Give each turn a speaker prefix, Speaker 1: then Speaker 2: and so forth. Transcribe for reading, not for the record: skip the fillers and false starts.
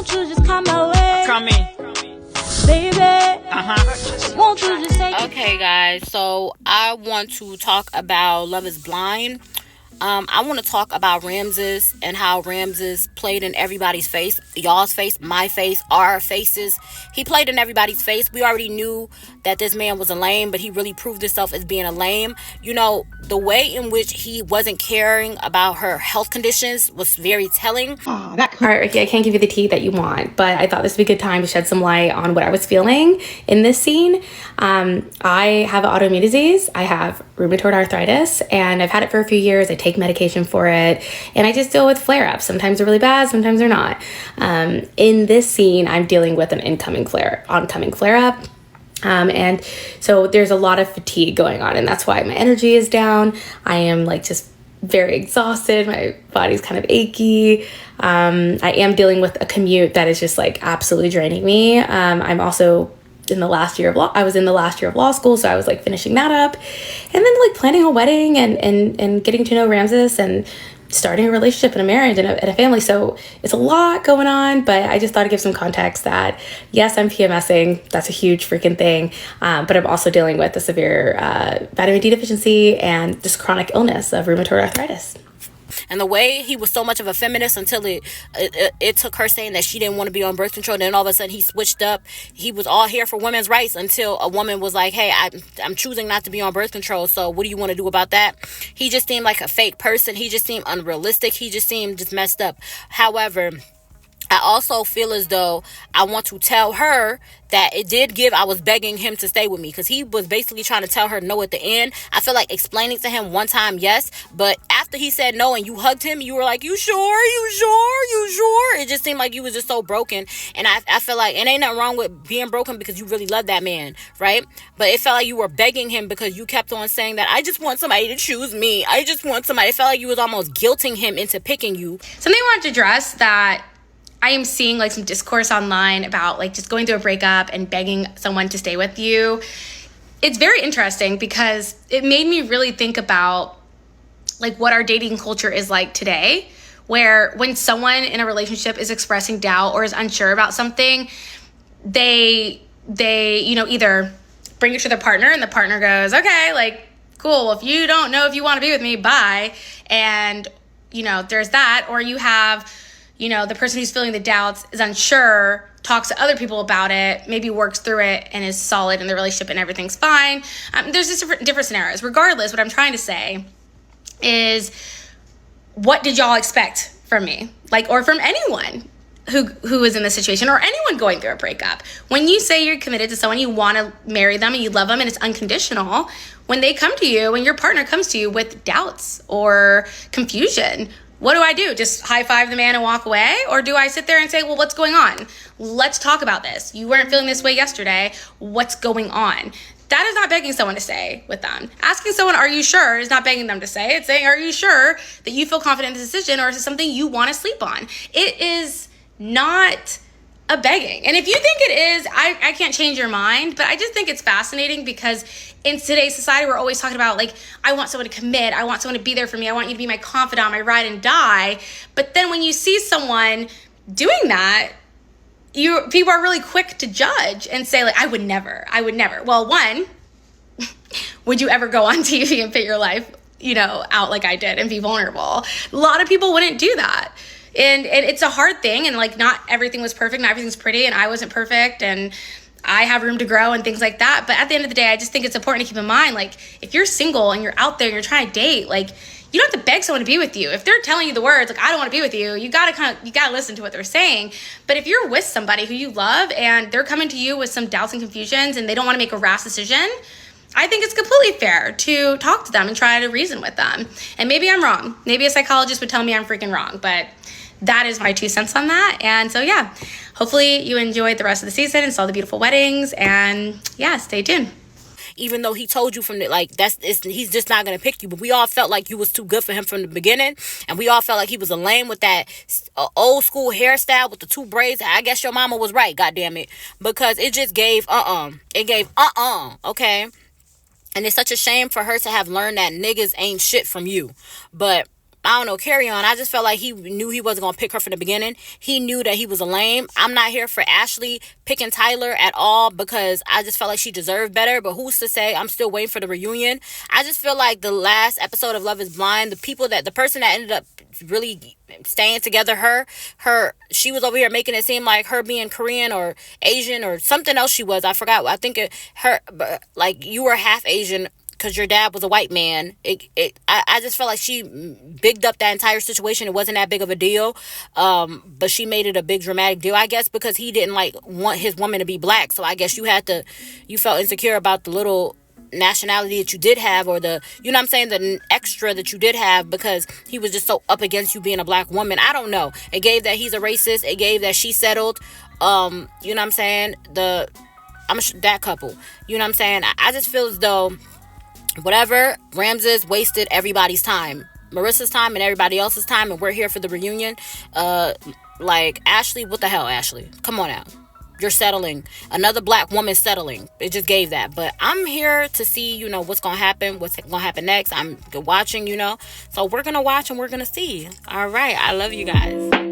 Speaker 1: Won't you just come my way?
Speaker 2: Come in.
Speaker 1: Baby. Won't you just take
Speaker 2: Okay, guys. So I want to talk about Love is Blind. I want to talk about Ramses and how Ramses played in everybody's face. Y'all's face, my face, our faces. He played in everybody's face. We already knew that this man was a lame, but he really proved himself as being a lame. You know, the way in which he wasn't caring about her health conditions was very telling.
Speaker 3: All right, Ricky, I can't give you the tea that you want, but I thought this would be a good time to shed some light on what I was feeling in this scene. I have an autoimmune disease. I have rheumatoid arthritis, and I've had it for a few years. I take medication for it, and I just deal with flare-ups. Sometimes they're really bad, sometimes they're not. In this scene, I'm dealing with an oncoming flare-up. And so there's a lot of fatigue going on, and that's why my energy is down. I am just very exhausted. My body's kind of achy. I am dealing with a commute that is just absolutely draining me. I'm also in the last year of law. I was in the last year of law school, so I was finishing that up, and then planning a wedding and getting to know Ramses and starting a relationship and a marriage and a family. So it's a lot going on, but I just thought I'd give some context that yes, I'm PMSing. That's a huge freaking thing. But I'm also dealing with a severe vitamin D deficiency and just chronic illness of rheumatoid arthritis.
Speaker 2: And the way he was so much of a feminist until it took her saying that she didn't want to be on birth control. Then all of a sudden he switched up. He was all here for women's rights until a woman was like, hey, I'm choosing not to be on birth control. So what do you want to do about that? He just seemed like a fake person. He just seemed unrealistic. He just seemed just messed up. However, I also feel as though I want to tell her that I was begging him to stay with me, because he was basically trying to tell her no at the end. I feel like explaining to him one time, yes, but after he said no and you hugged him, you were like, you sure? It just seemed like you was just so broken. And I feel like it ain't nothing wrong with being broken because you really love that man, right? But it felt like you were begging him because you kept on saying that I just want somebody to choose me. I just want somebody. It felt like you was almost guilting him into picking you.
Speaker 3: Something I wanted to address that I am seeing some discourse online about just going through a breakup and begging someone to stay with you. It's very interesting because it made me really think about what our dating culture is like today, where when someone in a relationship is expressing doubt or is unsure about something, they either bring it to their partner and the partner goes, okay, cool, if you don't know if you want to be with me, bye. And there's that. Or you have the person who's feeling the doubts is unsure, talks to other people about it, maybe works through it and is solid in the relationship and everything's fine. There's just different scenarios. Regardless, what I'm trying to say is, what did y'all expect from me? Or from anyone who is in this situation, or anyone going through a breakup. When you say you're committed to someone, you want to marry them and you love them and it's unconditional, when they come to you, when your partner comes to you with doubts or confusion, what do? Just high five the man and walk away? Or do I sit there and say, well, what's going on? Let's talk about this. You weren't feeling this way yesterday. What's going on? That is not begging someone to stay with them. Asking someone, are you sure, is not begging them to stay. It's saying, are you sure that you feel confident in the decision, or is it something you want to sleep on? It is not a begging. And if you think it is, I can't change your mind, but I just think it's fascinating because in today's society, we're always talking about I want someone to commit. I want someone to be there for me. I want you to be my confidant, my ride and die. But then when you see someone doing that, people are really quick to judge and say I would never. Well, one, would you ever go on TV and put your life, out like I did and be vulnerable? A lot of people wouldn't do that. And it's a hard thing, and not everything was perfect, not everything's pretty, and I wasn't perfect, and I have room to grow and things like that. But at the end of the day, I just think it's important to keep in mind, if you're single and you're out there and you're trying to date, you don't have to beg someone to be with you. If they're telling you the words, I don't want to be with you, you gotta listen to what they're saying. But if you're with somebody who you love and they're coming to you with some doubts and confusions and they don't want to make a rash decision, I think it's completely fair to talk to them and try to reason with them. And maybe I'm wrong. Maybe a psychologist would tell me I'm freaking wrong, but that is my 2 cents on that. And so, yeah, hopefully you enjoyed the rest of the season and saw the beautiful weddings. And yeah, stay tuned.
Speaker 2: Even though he told you from the, he's just not going to pick you. But we all felt like you was too good for him from the beginning. And we all felt like he was a lame with that old school hairstyle with the 2 braids. I guess your mama was right, goddammit. Because it just gave It gave okay? And it's such a shame for her to have learned that niggas ain't shit from you. But I don't know, carry on. I just felt like he knew he wasn't going to pick her from the beginning. He knew that he was a lame. I'm not here for Ashley picking Tyler at all, because I just felt like she deserved better. But who's to say? I'm still waiting for the reunion. I just feel like the last episode of Love is Blind, the person that ended up really staying together, she was over here making it seem like her being Korean or Asian or something else she was. I forgot. I think like, you were half Asian because your dad was a white man. I just felt like she bigged up that entire situation. It wasn't that big of a deal, but she made it a big dramatic deal, I guess, because he didn't like want his woman to be black. So I guess you felt insecure about the little nationality that you did have, or the, you know what I'm saying, the extra that you did have, because he was just so up against you being a black woman. I don't know. It gave that he's a racist. It gave that she settled. You know what I'm saying? That couple. You know what I'm saying? I just feel as though whatever, Ramses wasted everybody's time, Marissa's time and everybody else's time, and we're here for the reunion. Like, Ashley, what the hell, Ashley? Come on out. You're settling. Another black woman settling. It just gave that. But I'm here to see, what's going to happen, what's going to happen next. I'm watching, So we're going to watch and we're going to see. All right. I love you guys.